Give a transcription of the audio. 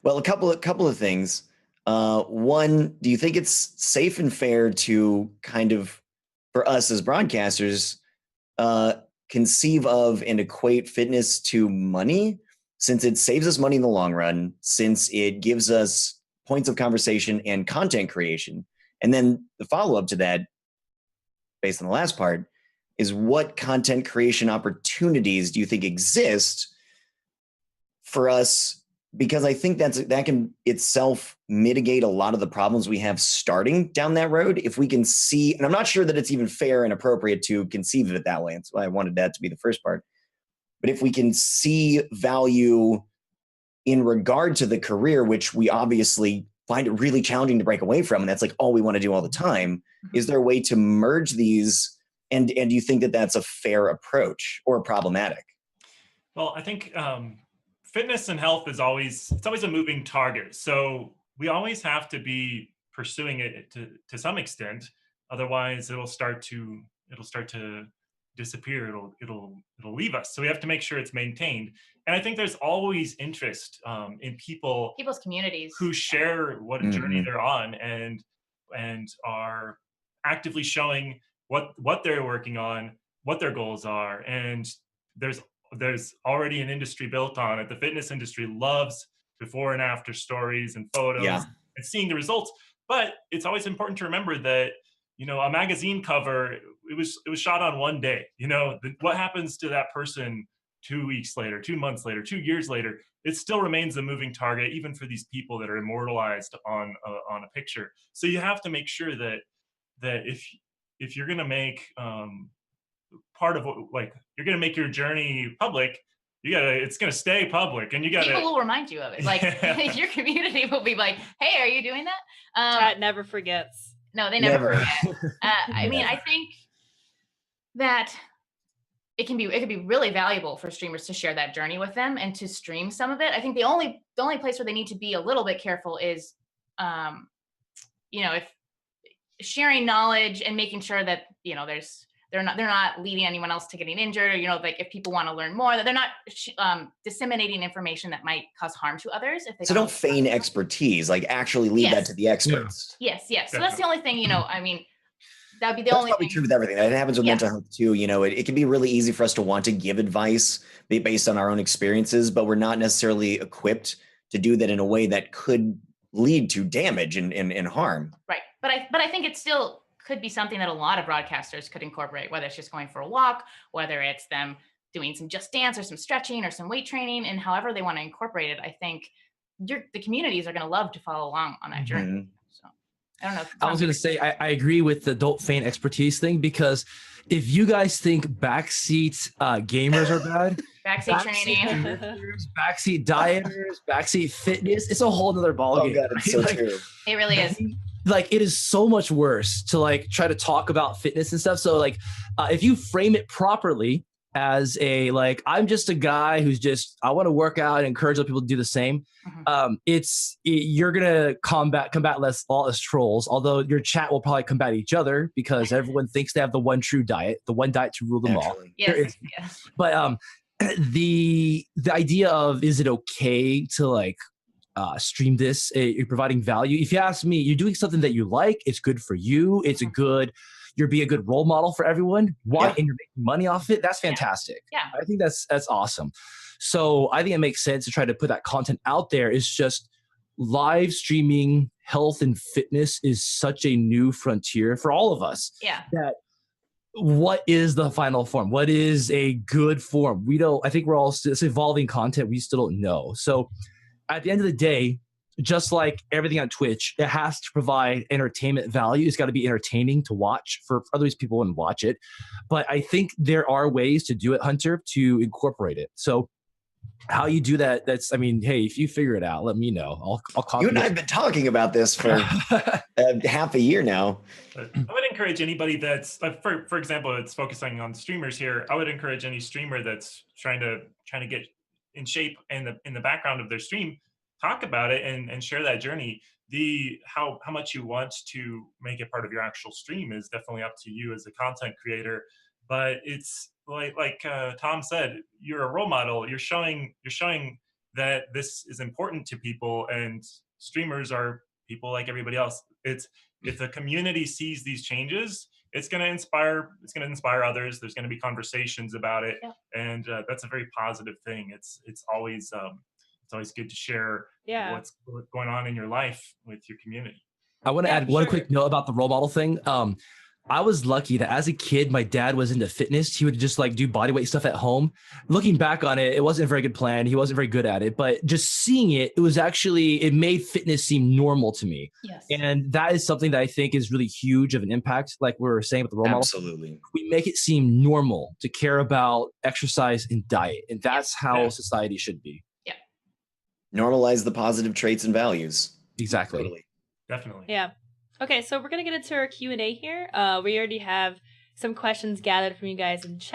Well, a couple of things. One, do you think it's safe and fair to kind of, for us as broadcasters, uh, conceive of and equate fitness to money, since it saves us money in the long run, since it gives us points of conversation and content creation? And then the follow up to that, based on the last part, is what content creation opportunities do you think exist for us? Because I think that can itself mitigate a lot of the problems we have starting down that road. If we can see, and I'm not sure that it's even fair and appropriate to conceive of it that way. That's why I wanted that to be the first part. But if we can see value in regard to the career, which we obviously find it really challenging to break away from, and that's like all we want to do all the time, is there a way to merge these? And do you think that that's a fair approach or problematic? Well, I think fitness and health is always a moving target. So we always have to be pursuing it to some extent. Otherwise, it'll start to disappear. It'll leave us. So we have to make sure it's maintained. And I think there's always interest in people's communities who share what journey they're on and are actively showing what they're working on, what their goals are, and there's already an industry built on it. The fitness industry loves before and after stories and photos Yeah. and seeing the results. But it's always important to remember that, a magazine cover, it was shot on one day. What happens to that person 2 weeks later, 2 months later, 2 years later? It still remains a moving target, even for these people that are immortalized on a picture. So you have to make sure that if you're going to make part of what, like, you're going to make your journey public, it's going to stay public, and people will remind you of it. Like your community will be like, "Hey, are you doing that?" Chat never forgets. No, they never forget. I mean, I think that it can be really valuable for streamers to share that journey with them and to stream some of it. I think the only place where they need to be a little bit careful is, if sharing knowledge and making sure that they're not leading anyone else to getting injured, or like if people want to learn more, that they're not disseminating information that might cause harm to others. If they So don't feign expertise, like actually leave that to the experts. Yes. So that's the only thing, I mean, that'd be the That's only probably thing. true with everything. That happens with mental health too. It can be really easy for us to want to give advice based on our own experiences, but we're not necessarily equipped to do that in a way that could lead to damage and harm. Right. But I think it still could be something that a lot of broadcasters could incorporate, whether it's just going for a walk, whether it's them doing some Just Dance or some stretching or some weight training, and however they want to incorporate it. I think the communities are going to love to follow along on that journey. So I don't know. I was going to say, I agree with the don't feign expertise thing, because if you guys think backseat gamers are bad, backseat training, backseat dieters, backseat fitness, it's a whole other ballgame. Oh God, it's so true. It really is. Like, it is so much worse to like try to talk about fitness and stuff. So like, if you frame it properly as I'm just a guy who's I want to work out and encourage other people to do the same. You're gonna combat less trolls. Although your chat will probably combat each other because everyone thinks they have the one true diet, the one diet to rule them all. Yes. But the idea of, is it okay to stream this? You're providing value. If you ask me, you're doing something that you like. It's good for you. It's you're being a good role model for everyone. Why? And you're making money off it. That's fantastic. Yeah. I think that's awesome. So I think it makes sense to try to put that content out there. It's just live streaming health and fitness is such a new frontier for all of us. Yeah. That what is the final form? What is a good form? I think we're all it's evolving content. We still don't know. So at the end of the day, just like everything on Twitch, it has to provide entertainment value. It's got to be entertaining to watch for otherwise people wouldn't watch it. But I think there are ways to do it, Hunter, to incorporate it. So how you do that, hey, if you figure it out, let me know. I'll copy You and I have been talking about this for half a year now. I would encourage anybody that's, for example, it's focusing on streamers here. I would encourage any streamer that's trying to get in shape in the background of their stream, talk about it and share that journey. How much you want to make it part of your actual stream is definitely up to you as a content creator. But it's like Tom said, you're a role model. You're showing that this is important to people, and streamers are people like everybody else. It's if the community sees these changes, it's going to inspire others. There's going to be conversations about it, Yeah. and that's a very positive thing. It's always good to share what's going on in your life with your community. I want to add one quick note about the role model thing. I was lucky that as a kid, my dad was into fitness. He would just like do bodyweight stuff at home. Looking back on it, it wasn't a very good plan. He wasn't very good at it, but just seeing it, it made fitness seem normal to me. Yes. And that is something that I think is really huge of an impact. Like we were saying with the role model. Absolutely. We make it seem normal to care about exercise and diet. And that's how society should be. Yeah. Normalize the positive traits and values. Exactly. Totally. Definitely. Yeah. Okay, so we're going to get into our Q&A here. We already have some questions gathered from you guys in chat.